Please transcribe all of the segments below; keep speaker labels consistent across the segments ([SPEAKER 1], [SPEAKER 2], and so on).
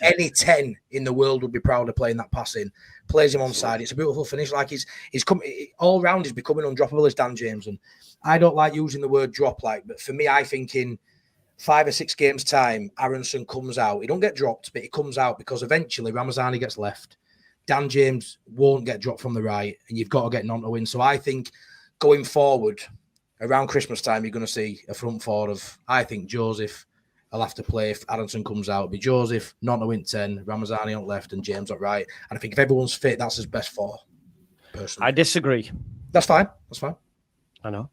[SPEAKER 1] any 10 in the world would be proud of playing that passing. Plays him on side. It's a beautiful finish. Like he's all round. He's becoming undroppable as Dan James. And I don't like using the word drop, but for me, I think in 5 or 6 games time, Aaronson comes out. He don't get dropped, but he comes out because eventually Ramazani gets left. Dan James won't get dropped from the right, and you've got to get Nonto in. So I think going forward, around Christmas time, you're going to see a front four of, I think, Joseph will have to play if Aaronson comes out. It'll be Joseph, Nonto in 10, Ramazani on left, and James on right. And I think if everyone's fit, that's his best four, personally.
[SPEAKER 2] I disagree.
[SPEAKER 1] That's fine. That's fine.
[SPEAKER 2] I know.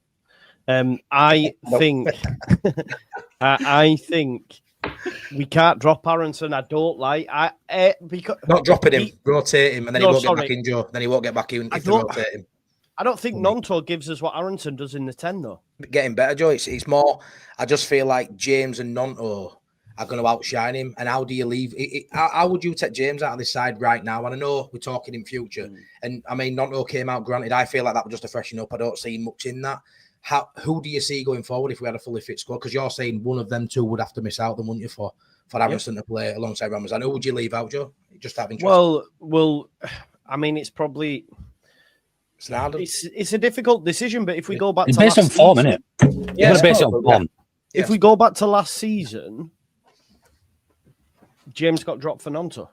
[SPEAKER 2] I think I think we can't drop Aaronson. I don't like because
[SPEAKER 1] not dropping him, rotate him, and then he won't get back in, Joe. Then he won't get back in if they rotate him.
[SPEAKER 2] I don't think Nonto gives us what Aaronson does in the 10, though.
[SPEAKER 1] Getting better, Joe. It's more. I just feel like James and Nonto are going to outshine him. And how do you leave? How would you take James out of this side right now? And I know we're talking in future. And I mean, Nonto came out. Granted, I feel like that was just a freshen up. I don't see much in that. Who do you see going forward if we had a fully fit squad? Because you're saying one of them two would have to miss out, then wouldn't you, for Aaronson to play alongside Ramazan? Who would you leave out, Joe? Just have interest.
[SPEAKER 2] Well, I mean, it's probably it's a difficult decision. But if we go back,
[SPEAKER 3] it's based on form, isn't it? Yeah, it's based on form.
[SPEAKER 2] If we go back to last season, James got dropped for Nonto.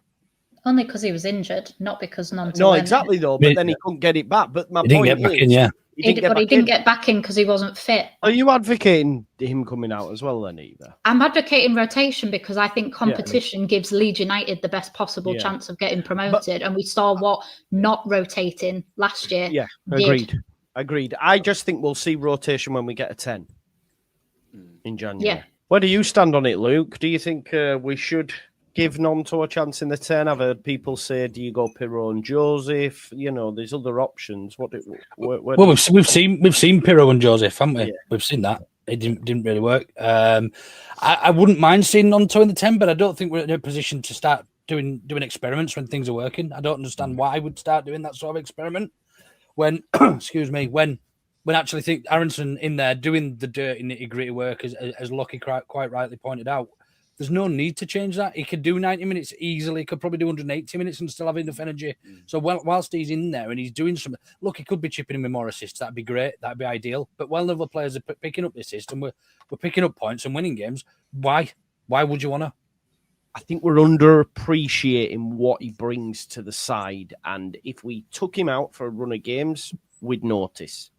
[SPEAKER 4] Only because he was injured, not because Nonto.
[SPEAKER 2] No, exactly though. But then he couldn't get it back. But my point is,
[SPEAKER 4] he didn't get back in because he wasn't fit.
[SPEAKER 2] Are you advocating him coming out as well then, either?
[SPEAKER 4] I'm advocating rotation because I think competition gives Leeds United the best possible chance of getting promoted. And we saw what not rotating last year
[SPEAKER 2] Agreed. I just think we'll see rotation when we get a 10 in January.
[SPEAKER 4] Yeah.
[SPEAKER 2] Where do you stand on it, Luke? Do you think we should give Nonto a chance in the 10? I've heard people say, do you go Pirro and Joseph? You know, there's other options.
[SPEAKER 3] We've seen Pirro and Joseph, haven't we? Yeah. We've seen that. It didn't really work. I wouldn't mind seeing Nonto in the 10, but I don't think we're in a position to start doing experiments when things are working. I don't understand why I would start doing that sort of experiment when, when actually think Aaronson in there doing the dirty nitty-gritty work, as Lockie quite rightly pointed out. There's no need to change that. He could do 90 minutes easily. He could probably do 180 minutes and still have enough energy. So whilst he's in there and he's doing something, look, he could be chipping in with more assists. That'd be great. That'd be ideal. But while other players are picking up the assist and we're picking up points and winning games, why would you want to?
[SPEAKER 2] I think we're underappreciating what he brings to the side. And if we took him out for a run of games, we'd notice.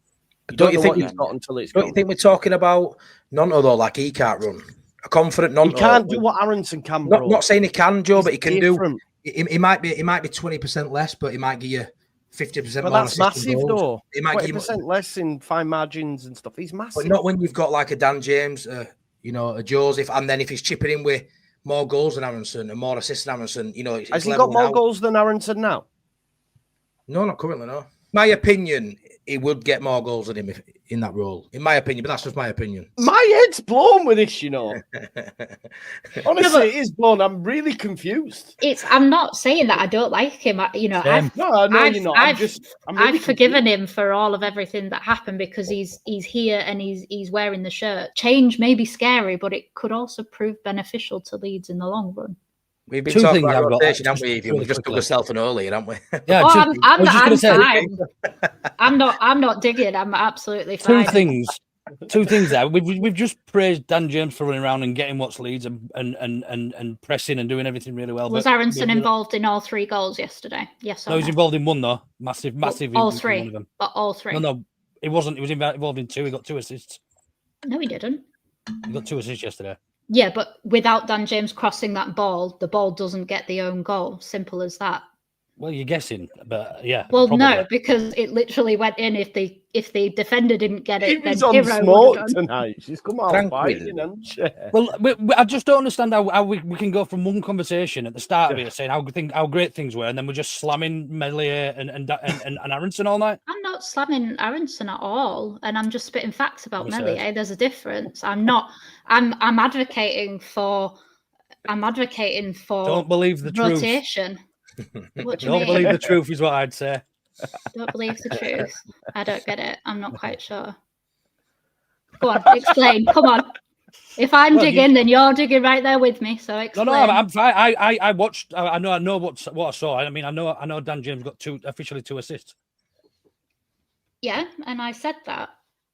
[SPEAKER 1] Don't you think we're talking about Nonto though? Like he can't run. A confident Nonto.
[SPEAKER 2] He can't do what Aaronson can.
[SPEAKER 1] Not saying he can, Joe, but he can do. It might be 20% less, but he might give you 50% more.
[SPEAKER 2] That's massive, though.
[SPEAKER 1] It might
[SPEAKER 2] 20% give you less in fine margins and stuff. He's massive,
[SPEAKER 1] but not when you've got like a Dan James, a Joseph, and then if he's chipping in with more goals than Aaronson and more assists than Aaronson,
[SPEAKER 2] has he got more goals than Aaronson now?
[SPEAKER 1] No, not currently. No. My opinion, he would get more goals than him in that role. In my opinion, but that's just my opinion.
[SPEAKER 2] My head's blown with this, Honestly, it is blown. I'm really confused.
[SPEAKER 4] I'm not saying that I don't like him.
[SPEAKER 2] No, I know you're not.
[SPEAKER 4] I've forgiven him for all of everything that happened because he's here and he's wearing the shirt. Change may be scary, but it could also prove beneficial to Leeds in the long run.
[SPEAKER 1] We've been talking about rotation, haven't we? We've just took ourselves an early, haven't we?
[SPEAKER 3] Yeah,
[SPEAKER 4] I'm fine. I'm not digging. I'm absolutely fine.
[SPEAKER 3] Two things there. We've just praised Dan James for running around and getting what's Leeds and pressing and doing everything really well.
[SPEAKER 4] Was Aaronson involved in all 3 goals yesterday? Yes.
[SPEAKER 3] No, he's involved in one though. Massive.
[SPEAKER 4] All 3. But all 3.
[SPEAKER 3] No, he wasn't. He was involved in 2. He got 2 assists.
[SPEAKER 4] No, he didn't.
[SPEAKER 3] He got 2 assists yesterday.
[SPEAKER 4] Yeah, but without Dan James crossing that ball, the ball doesn't get the own goal. Simple as that.
[SPEAKER 3] Well, you're guessing, but yeah.
[SPEAKER 4] Well, probably. No, because it literally went in. If the defender didn't get it,
[SPEAKER 2] then Hero would have done. Tonight. She's come out fighting, hasn't she?
[SPEAKER 3] Well, I just don't understand how we can go from one conversation at the start of it saying how great things were, and then we're just slamming Meslier and Aaronson all night.
[SPEAKER 4] I'm not slamming Aaronson at all, and I'm just spitting facts about Meslier. There's a difference. I'm not. I'm advocating for.
[SPEAKER 3] Don't believe the
[SPEAKER 4] rotation.
[SPEAKER 3] Don't believe the truth is what I'd say.
[SPEAKER 4] Don't believe the truth. I don't get it. I'm not quite sure. Go on, explain. Come on. If I'm digging, then you're digging right there with me. So explain.
[SPEAKER 3] No, I'm fine. I watched. I know what I saw. I mean, I know Dan James got officially two assists.
[SPEAKER 4] Yeah, and I said that.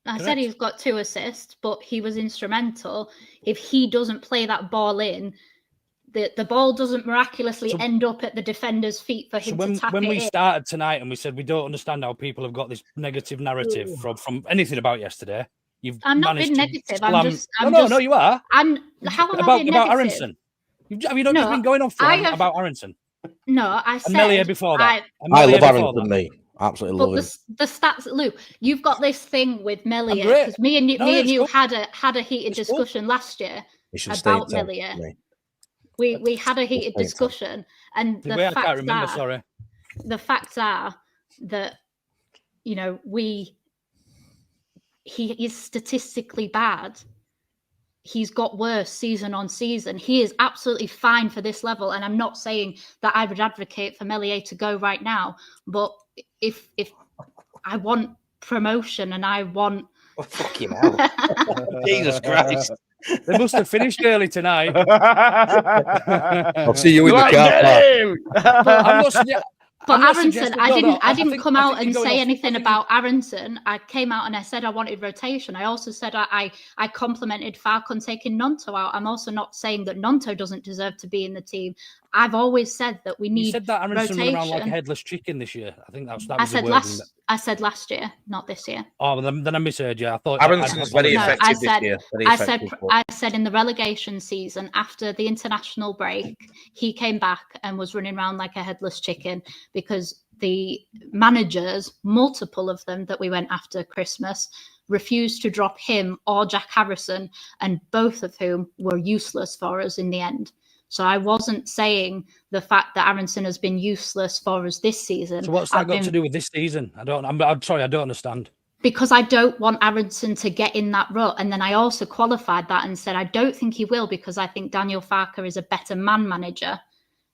[SPEAKER 4] I
[SPEAKER 3] Correct.
[SPEAKER 4] said he's got 2 assists, but he was instrumental. If he doesn't play that ball in, the ball doesn't miraculously end up at the defender's feet for him to tap it in.
[SPEAKER 3] When we started tonight and we said we don't understand how people have got this negative narrative from anything about yesterday,
[SPEAKER 4] I'm not being negative.
[SPEAKER 3] No, you are.
[SPEAKER 4] How am I being
[SPEAKER 3] about
[SPEAKER 4] negative?
[SPEAKER 3] Aaronson? Have you not just been going on for about Aaronson?
[SPEAKER 4] No, I said.
[SPEAKER 3] And Melia before that.
[SPEAKER 5] I love Aaronson, mate. Absolutely love him.
[SPEAKER 4] The stats, Luke, you've got this thing with Melia because me and you had a heated discussion last year about Melia. We had a heated discussion, and the facts are that he is statistically bad. He's got worse season on season. He is absolutely fine for this level, and I'm not saying that I would advocate for Melia to go right now, but if I want promotion and I want
[SPEAKER 5] fucking hell. Jesus Christ.
[SPEAKER 3] They must have finished early tonight.
[SPEAKER 5] I'll see you in the car.
[SPEAKER 4] But Aaronson, I didn't come out and say anything about Aaronson. I came out and I said I wanted rotation. I also said I complimented Farke on taking Nonto out. I'm also not saying that Nonto doesn't deserve to be in the team. I've always said that we need. You
[SPEAKER 3] said that Aaronson
[SPEAKER 4] rotation.
[SPEAKER 3] ran around like a headless chicken this year. I think that was
[SPEAKER 4] I said last year, not this year.
[SPEAKER 3] Oh, then I misheard you. I thought
[SPEAKER 1] Aaronson's very effective this year.
[SPEAKER 4] I said in the relegation season after the international break, he came back and was running around like a headless chicken because the managers, multiple of them that we went after Christmas, refused to drop him or Jack Harrison, and both of whom were useless for us in the end. So I wasn't saying the fact that Aaronson has been useless for us this season.
[SPEAKER 3] So what's that got to do with this season? I'm sorry, I don't understand.
[SPEAKER 4] Because I don't want Aaronson to get in that rut. And then I also qualified that and said, I don't think he will, because I think Daniel Farke is a better man manager,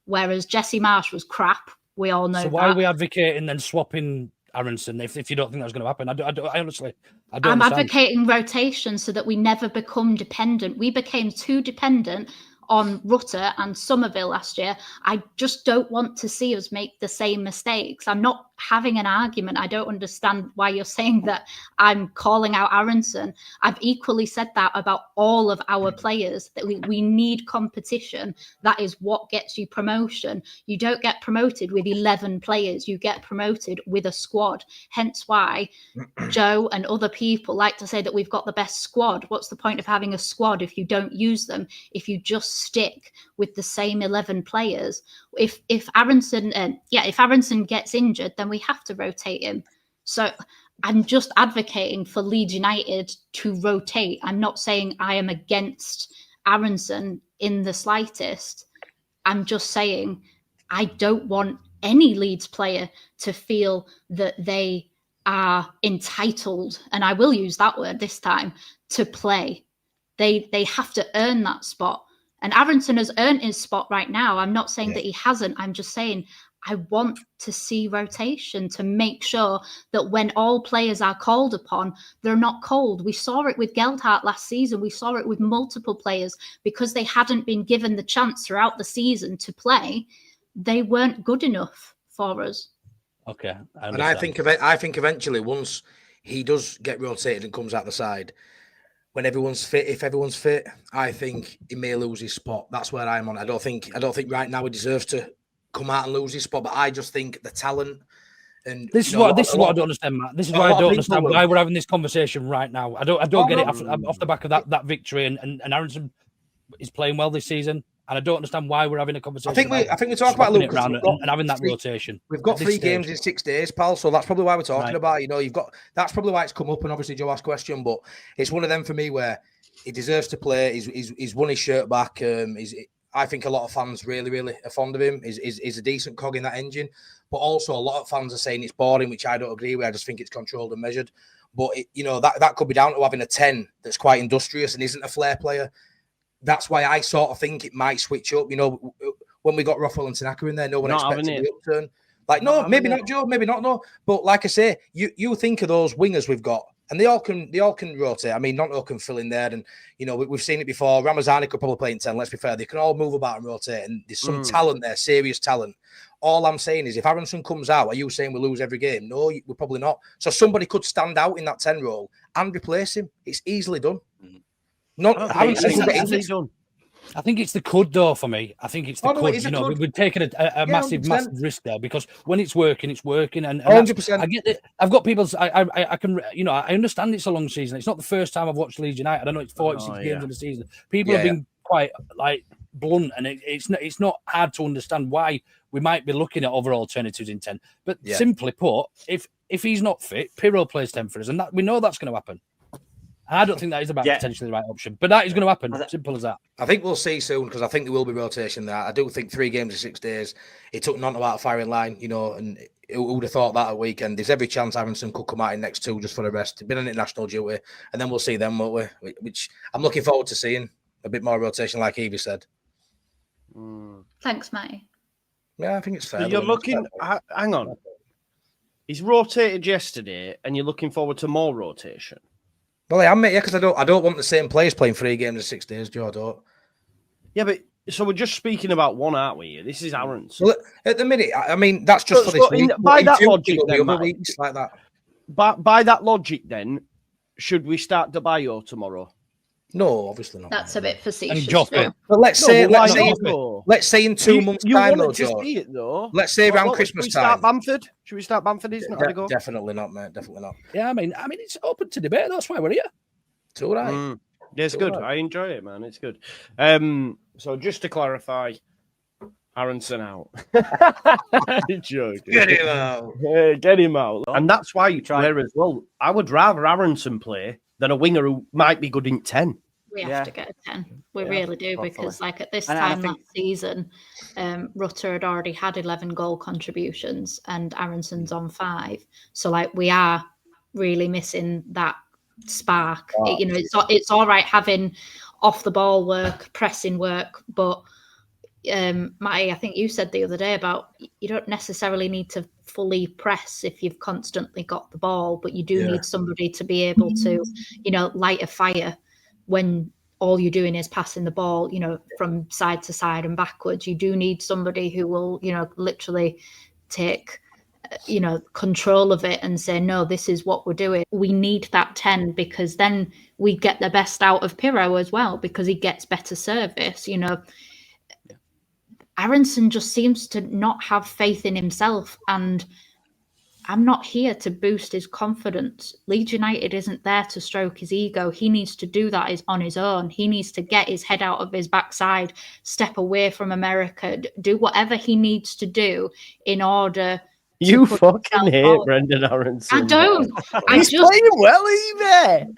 [SPEAKER 4] whereas Jesse Marsh was crap. We all know that. So
[SPEAKER 3] why are we advocating then swapping Aaronson if you don't think that's going to happen? I honestly don't
[SPEAKER 4] I'm
[SPEAKER 3] understand.
[SPEAKER 4] Advocating rotation so that we never become dependent. We became too dependent on Rutter and Somerville last year. I just don't want to see us make the same mistakes. I'm not having an argument. I don't understand why you're saying that I'm calling out Aaronson. I've equally said that about all of our players, that we need competition. That is what gets you promotion. You don't get promoted with 11 players. You get promoted with a squad. Hence why Joe and other people like to say that we've got the best squad. What's the point of having a squad if you don't use them, if you just stick with the same 11 players? If Aaronson gets injured, then we have to rotate him. So I'm just advocating for Leeds United to rotate. I'm not saying I am against Aaronson in the slightest. I'm just saying I don't want any Leeds player to feel that they are entitled, and I will use that word this time, to play. They have to earn that spot. And Aaronson has earned his spot right now. I'm not saying that he hasn't. I'm just saying I want to see rotation to make sure that when all players are called upon, they're not cold. We saw it with Geldhart last season. We saw it with multiple players because they hadn't been given the chance throughout the season to play. They weren't good enough for us.
[SPEAKER 3] Okay.
[SPEAKER 1] And I think eventually, once he does get rotated and comes out the side, when everyone's fit, if everyone's fit, I think he may lose his spot. That's where I'm on. I don't think right now he deserves to come out and lose his spot, but I just think the talent and
[SPEAKER 3] this is what I don't understand, Matt. This is why I don't understand why we're having this conversation right now. I don't get it off the back of that victory and Aaronson is playing well this season. And I don't understand why we're having a conversation.
[SPEAKER 1] I think we talk about Luke
[SPEAKER 3] and having that rotation.
[SPEAKER 1] We've got 3 games in 6 days, pal. So that's probably why we're talking about. That's probably why it's come up. And obviously, Joe asked a question, but it's one of them for me where he deserves to play. He's won his shirt back. I think a lot of fans really, really are fond of him. He's a decent cog in that engine. But also, a lot of fans are saying it's boring, which I don't agree with. I just think it's controlled and measured. But that could be down to having a 10 that's quite industrious and isn't a flair player. That's why I sort of think it might switch up. When we got Ruffle and Tanaka in there, no one expected the upturn. Like, no, maybe not, Joe, maybe not, no. But like I say, you think of those wingers we've got. And they all can rotate. I mean, Nonto can fill in there, and we've seen it before. Ramazani could probably play in 10. Let's be fair; they can all move about and rotate, and there's some talent there, serious talent. All I'm saying is, if Aaronson comes out, are you saying we lose every game? No, we're probably not. So somebody could stand out in that 10 role and replace him. It's easily done.
[SPEAKER 2] Easily done.
[SPEAKER 3] I think it's the could though for me. I think it's the could. We're taking a massive risk there because when it's working, it's working. And
[SPEAKER 1] 100%.
[SPEAKER 3] I get it. I've got people's. I can. I understand it's a long season. It's not the first time I've watched Leeds United. I know it's 46 games in the season. People have been quite blunt, and it's not hard to understand why we might be looking at other alternatives in 10. But simply put, if he's not fit, Pirro plays 10 for us, and we know that's going to happen. I don't think that is potentially the right option, but that is going to happen. Simple as that.
[SPEAKER 1] I think we'll see soon because I think there will be rotation there. I do think 3 games in 6 days. It took Nonto out of firing line, and who would have thought that a weekend? There's every chance Aaronson could come out in next 2 just for the rest. Been on international duty, and then we'll see them, won't we? Which I'm looking forward to seeing a bit more rotation, like Evie said.
[SPEAKER 4] Thanks, Matty.
[SPEAKER 1] Yeah, I think it's fair.
[SPEAKER 2] So you're looking. Hang on. He's rotated yesterday, and you're looking forward to more rotation.
[SPEAKER 1] Well, I am, mate, because I don't want the same players playing 3 games in 6 days, Joe. I don't.
[SPEAKER 2] Yeah, but so we're just speaking about one, aren't we? This is Aaronson.
[SPEAKER 1] Well, at the minute, I mean, that's just for this week.
[SPEAKER 2] By that logic, then,
[SPEAKER 1] weeks like that.
[SPEAKER 2] By that logic, then, should we start the bio tomorrow?
[SPEAKER 1] No, obviously not.
[SPEAKER 4] That's a bit facetious.
[SPEAKER 3] But
[SPEAKER 1] let's say in 2 months' time, though, Joe. Let's say around Christmas time.
[SPEAKER 2] Should we start Bamford?
[SPEAKER 1] Definitely not, mate. Definitely not.
[SPEAKER 3] Yeah, I mean, it's open to debate. That's why we're here.
[SPEAKER 1] It's all right.
[SPEAKER 2] Yeah, it's good. I enjoy it, man. It's good. So just to clarify, Aaronson out.
[SPEAKER 1] Get him out.
[SPEAKER 2] Yeah, get him out. And that's why you try as well. I would rather Aaronson play than a winger who might be good in 10.
[SPEAKER 4] We have to get a 10. We really do, because at this time last season, Rutter had already had 11 goal contributions and Aaronson's on 5. So we are really missing that spark. It's all right having off the ball work, pressing work, but Matty, I think you said the other day about you don't necessarily need to fully press if you've constantly got the ball, but you do need somebody to be able to, light a fire when all you're doing is passing the ball, from side to side and backwards. You do need somebody who will, literally take, control of it and say, no, this is what we're doing. We need that 10 because then we get the best out of Pirro as well, because he gets better service, Aaronson just seems to not have faith in himself, and I'm not here to boost his confidence. Leeds United isn't there to stroke his ego. He needs to do that on his own. He needs to get his head out of his backside, step away from America, do whatever he needs to do in order.
[SPEAKER 2] You fucking hate Brendan Aaronson.
[SPEAKER 4] I don't.
[SPEAKER 2] He's playing well, Evie.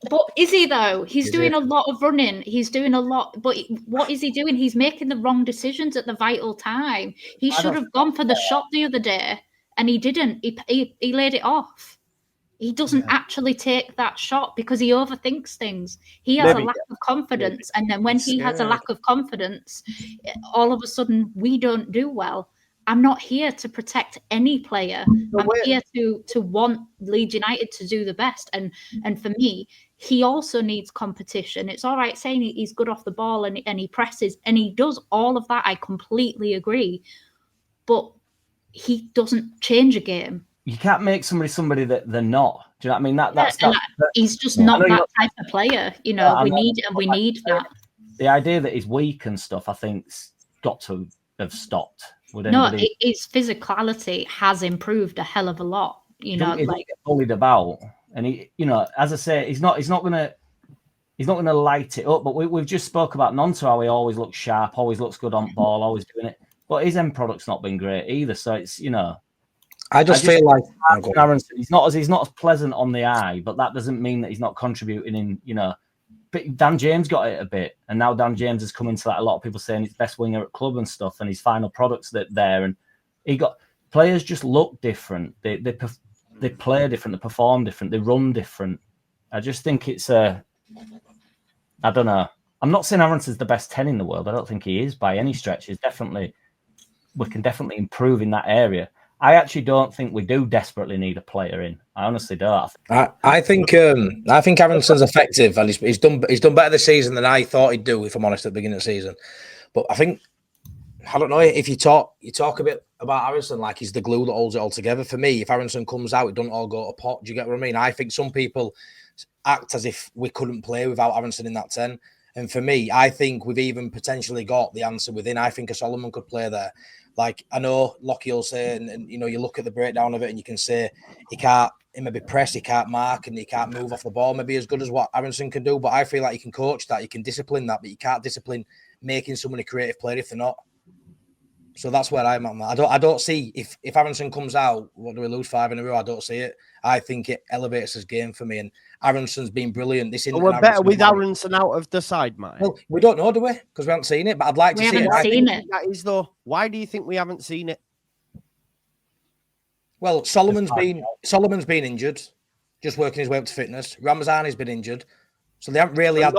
[SPEAKER 4] But is he though? He's doing a lot of running. He's doing a lot. But what is he doing? He's making the wrong decisions at the vital time. He should have gone for the shot the other day, and he didn't. He laid it off. He doesn't actually take that shot because he overthinks things. He has a lack of confidence. And then when he has a lack of confidence, all of a sudden we don't do well. I'm not here to protect any player. I'm here to want Leeds United to do the best. And for me, he also needs competition. It's all right saying he's good off the ball and he presses and he does all of that. I completely agree. But he doesn't change a game.
[SPEAKER 6] You can't make somebody that they're not. Do you know what I mean?
[SPEAKER 4] He's just not that type of player. We need that.
[SPEAKER 6] The idea that he's weak and stuff, I think's got to have stopped.
[SPEAKER 4] His physicality has improved a hell of a lot.
[SPEAKER 6] He's get bullied about, and he, as I say, he's not gonna light it up. But we've just spoke about Nonto, how he always looks sharp, always looks good on ball, always doing it. But his end product's not been great either. So it's
[SPEAKER 1] I just feel like
[SPEAKER 6] Aaronson, he's not as pleasant on the eye, but that doesn't mean that he's not contributing in. But Dan James got it a bit, and now Dan James has come into a lot of people saying he's best winger at club and stuff, and his final products there, and players just look different. They play different, they perform different, they run different. I just think it's I don't know. I'm not saying Aaronson's the best 10 in the world. I don't think he is by any stretch. We can definitely improve in that area. I actually don't think we do desperately need a player in. I honestly don't.
[SPEAKER 1] I think Aaronson's effective, and he's done better this season than I thought he'd do, if I'm honest, at the beginning of the season. But I don't know if you talk a bit about Aaronson like he's the glue that holds it all together. For me, if Aaronson comes out, it doesn't all go to pot. Do you get what I mean? I think some people act as if we couldn't play without Aaronson in that 10. And for me, I think we've even potentially got the answer within. I think a Solomon could play there. Like, I know Lockie will say, and you look at the breakdown of it and you can say he may be pressed, he can't mark, and he can't move off the ball, maybe as good as what Aaronson can do. But I feel like you can coach that, you can discipline that, but you can't discipline making someone a creative player if they're not. So that's where I'm at. I don't see if Aaronson comes out, what do we lose 5 in a row? I don't see it. I think it elevates his game for me. And Aaronson's been brilliant.
[SPEAKER 2] We're better with Aaronson out of the side, mate.
[SPEAKER 1] Well, we don't know, do we? Because we haven't seen it. But I'd like to see it.
[SPEAKER 4] We haven't seen it.
[SPEAKER 2] That is though. Why do you think we haven't seen it?
[SPEAKER 1] Well, Solomon's been injured, just working his way up to fitness. Ramazani's been injured, so they haven't really had.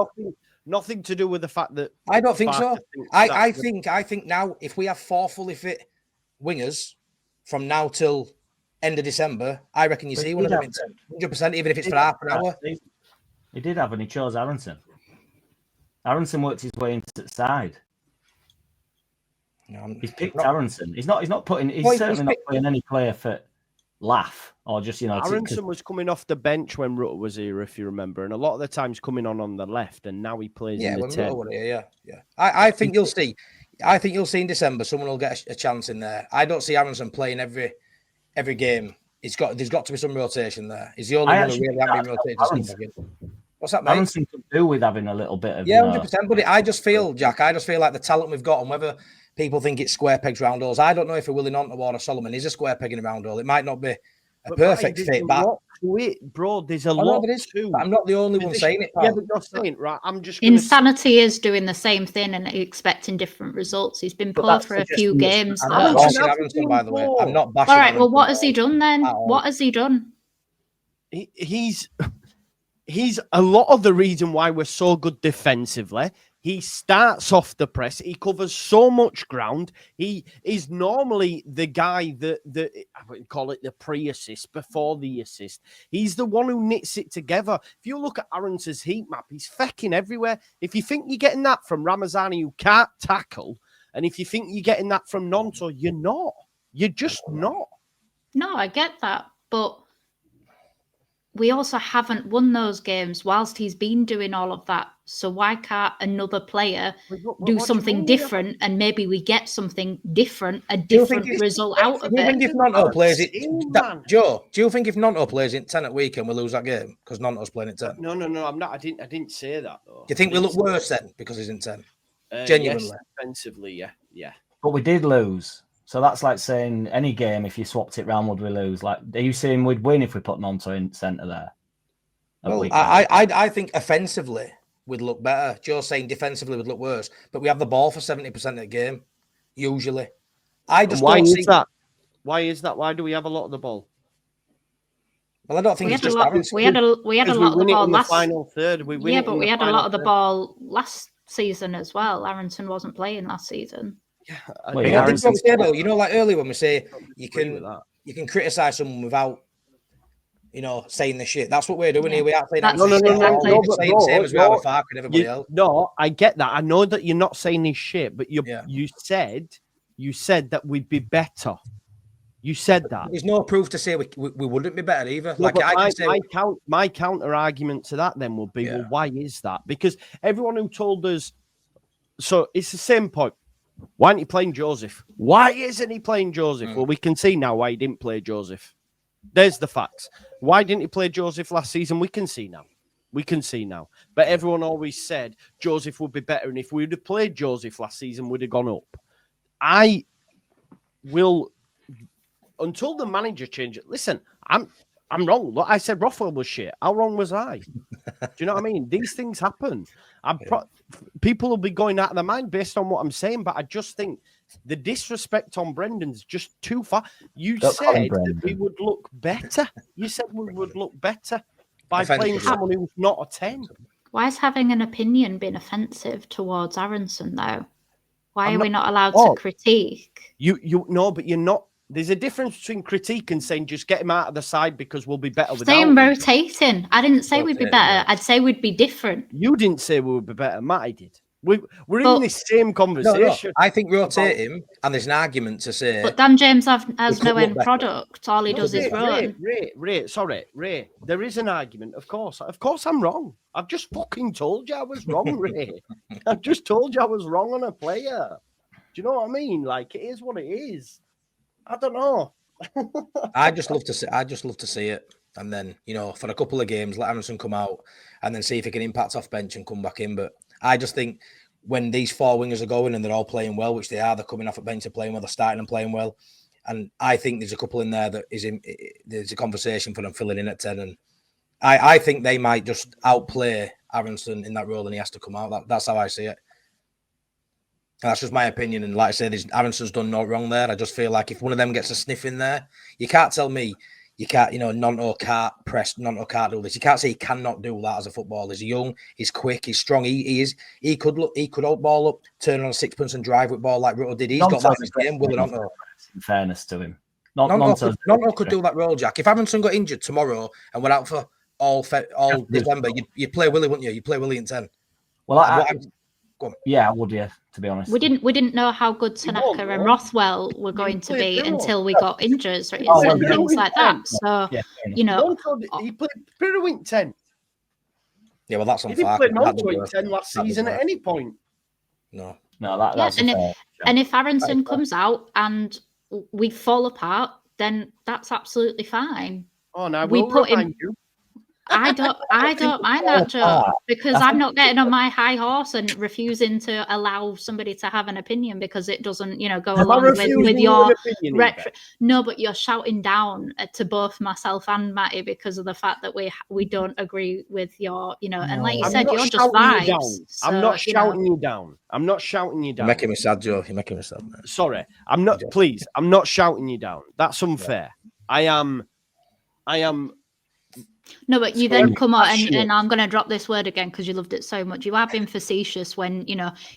[SPEAKER 2] Nothing to do with the fact that
[SPEAKER 1] I don't think so. I think now if we have 4 fully fit wingers from now till end of December, I reckon you see one of them 100%, even if it's for half an hour.
[SPEAKER 6] He did have, and he chose Aaronson. Aaronson worked his way into the side.
[SPEAKER 1] No,
[SPEAKER 6] he's picked Aaronson. He's certainly not putting any player for laugh or just
[SPEAKER 2] Aaronson was coming off the bench when Rutter was here, if you remember, and a lot of the times coming on the left, and now he plays in the 10.
[SPEAKER 1] I think you'll see. I think you'll see in December someone will get a chance in there. I don't see Aaronson playing every game. There's got to be some rotation there. He's the only one who really hasn't been rotated. What's that, mate?
[SPEAKER 6] Aaronson could do with having a little bit of
[SPEAKER 1] 100%. But I just feel, Jack, like the talent we've got, and whether people think it's square pegs round holes, I don't know if a Willie Nonta or a Solomon is a square peg in a round hole. It might not be a perfect fit, but
[SPEAKER 2] bro, there's a lot too.
[SPEAKER 1] I'm not the only one saying it. Pal.
[SPEAKER 2] Yeah, but you're saying right. I'm just
[SPEAKER 4] Insanity is doing the same thing and expecting different results. He's been poor for a few games.
[SPEAKER 1] I'm not bashing Aaronson, by the way. I'm not bashing.
[SPEAKER 4] All right. Well, what has he done then? What has he done?
[SPEAKER 2] He's a lot of the reason why we're so good defensively. He starts off the press. He covers so much ground. He is normally the guy that I would call it the pre-assist before the assist. He's the one who knits it together. If you look at Aaronson's heat map, he's fecking everywhere. If you think you're getting that from Ramazani, who can't tackle, and if you think you're getting that from Nonto, you're not. You're just not.
[SPEAKER 4] No, I get that, but we also haven't won those games whilst he's been doing all of that. So why can't another player do something different and maybe we get something different, a different result out of it?
[SPEAKER 1] Do you think if Nonto plays it, Joe? Do you think if Nonto plays it 10 at weekend, we'll lose that game because Nonto's playing it 10?
[SPEAKER 2] No, I'm not. I didn't say that though.
[SPEAKER 1] Do you think we look worse then because he's in 10? Genuinely,
[SPEAKER 2] yes, defensively, yeah.
[SPEAKER 6] But we did lose. So that's like saying any game, if you swapped it round, would we lose? Like, are you saying we'd win if we put Nonto in centre there?
[SPEAKER 1] Well, I think offensively we'd look better. Joe's saying defensively would look worse, but we have the ball for 70% of the game, usually. Why is that?
[SPEAKER 2] Why is that? Why do we have a lot of the ball?
[SPEAKER 1] Well, I don't think it's just Aaronson.
[SPEAKER 4] We had a lot of the ball last
[SPEAKER 2] final third.
[SPEAKER 4] but we had a lot of the ball last season as well. Aaronson wasn't playing last season.
[SPEAKER 2] Yeah,
[SPEAKER 1] I think what we say though, like earlier when we say you can criticize someone without saying the shit. That's what we're doing here. We are saying the same as we are with Farke and everybody else.
[SPEAKER 2] No, I get that. I know that you're not saying this shit, but you said that we'd be better. You said that.
[SPEAKER 1] There's no proof to say we wouldn't be better either.
[SPEAKER 2] No, my counter argument to that then would be, well, why is that? Because everyone who told us, so it's the same point. Why aren't you playing Joseph? Why isn't he playing Joseph? Well, we can see now why he didn't play Joseph. There's the facts. Why didn't he play Joseph last season? We can see now. But everyone always said Joseph would be better. And if we would have played Joseph last season, we'd have gone up. I will, until the manager changes. Listen, I'm wrong. Look, I said Rothwell was shit. How wrong was I? Do you know what I mean? These things happen. People will be going out of their mind based on what I'm saying, but I just think the disrespect on Brendan's just too far. You said that we would look better. You said we would look better by playing someone who's not a 10.
[SPEAKER 4] Why is having an opinion being offensive towards Aaronson, though? Why are we not allowed to critique?
[SPEAKER 2] You no, but you're not. There's a difference between critique and saying just get him out of the side because we'll be better without
[SPEAKER 4] Saying
[SPEAKER 2] him.
[SPEAKER 4] rotating. I didn't say we'd be better.
[SPEAKER 1] Yeah.
[SPEAKER 4] I'd say we'd be different.
[SPEAKER 2] You didn't say we would be better. Matty did. We're in this same conversation.
[SPEAKER 1] No. I think rotate him, and there's an argument to say.
[SPEAKER 4] But Dan James has no end product. All he does is run.
[SPEAKER 2] Ray. There is an argument, of course. Of course, I'm wrong. I've just fucking told you I was wrong, Ray. I've just told you I was wrong on a player. Do you know what I mean? Like, it is what it is. I don't know.
[SPEAKER 1] I just love to see it, and then for a couple of games, let Aaronson come out, and then see if he can impact off bench and come back in. But I just think when these four wingers are going and they're all playing well, which they are, they're coming off at bench and playing well, they're starting and playing well, and I think there's a couple in there that there's a conversation for them filling in at 10, and I think they might just outplay Aaronson in that role, and he has to come out. That's how I see it. That's just my opinion. And like I said, Aaronson's done no wrong there. I just feel like if one of them gets a sniff in there, you can't tell me you can't, Nonto can't press, Nonto can't do this. You can't say he cannot do that as a footballer. He's young, he's quick, he's strong. He could hold ball up, turn on a sixpence and drive with ball like Ruto did. He's got that in his game, Will Nonto.
[SPEAKER 6] In fairness to him.
[SPEAKER 1] Nonto could do that role, Jack. If Aaronson got injured tomorrow and went out for all December, you'd play Willie, wouldn't you? You'd play Willie in 10.
[SPEAKER 6] Well, I would, yeah, to be honest.
[SPEAKER 4] We didn't know how good Tanaka and Rothwell were going to be until we got injuries and things like that. So,
[SPEAKER 2] he played Pirro in 10.
[SPEAKER 1] Yeah, well, that's on
[SPEAKER 2] He didn't play Nonto in 10 last season at any point.
[SPEAKER 1] No,
[SPEAKER 6] that's
[SPEAKER 4] and if Aaronson comes out and we fall apart, then that's absolutely fine.
[SPEAKER 2] Oh, no,
[SPEAKER 4] we put him. I don't mind that, Joe, because I'm not getting on my high horse and refusing to allow somebody to have an opinion because it doesn't, go along with your retro. No, but you're shouting down to both myself and Matty because of the fact that we don't agree with your, and like you said, you're just vibes. So,
[SPEAKER 2] I'm not shouting you down. I'm not shouting you down.
[SPEAKER 1] You're making me sad, Joe. You're making me sad, man.
[SPEAKER 2] Sorry, I'm not. Please, I'm not shouting you down. That's unfair. Yeah. I am.
[SPEAKER 4] No, but you then come on, and I'm going to drop this word again because you loved it so much. You have been facetious when,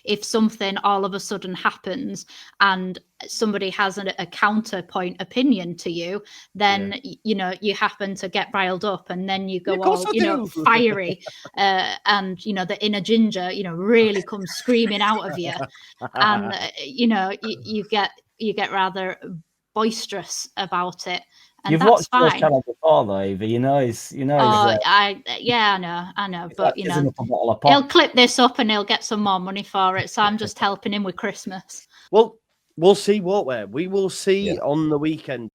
[SPEAKER 4] if something all of a sudden happens and somebody has a counterpoint opinion to you, then, you happen to get riled up and then you go all, fiery and, the inner ginger, really comes screaming out of you. And, you get rather boisterous about it. And
[SPEAKER 6] you've watched the channel before, though, Evie.
[SPEAKER 4] I know, but he'll clip this up and he'll get some more money for it. So I'm just helping him with Christmas.
[SPEAKER 2] Well, we'll see, won't we? We will see on the weekend.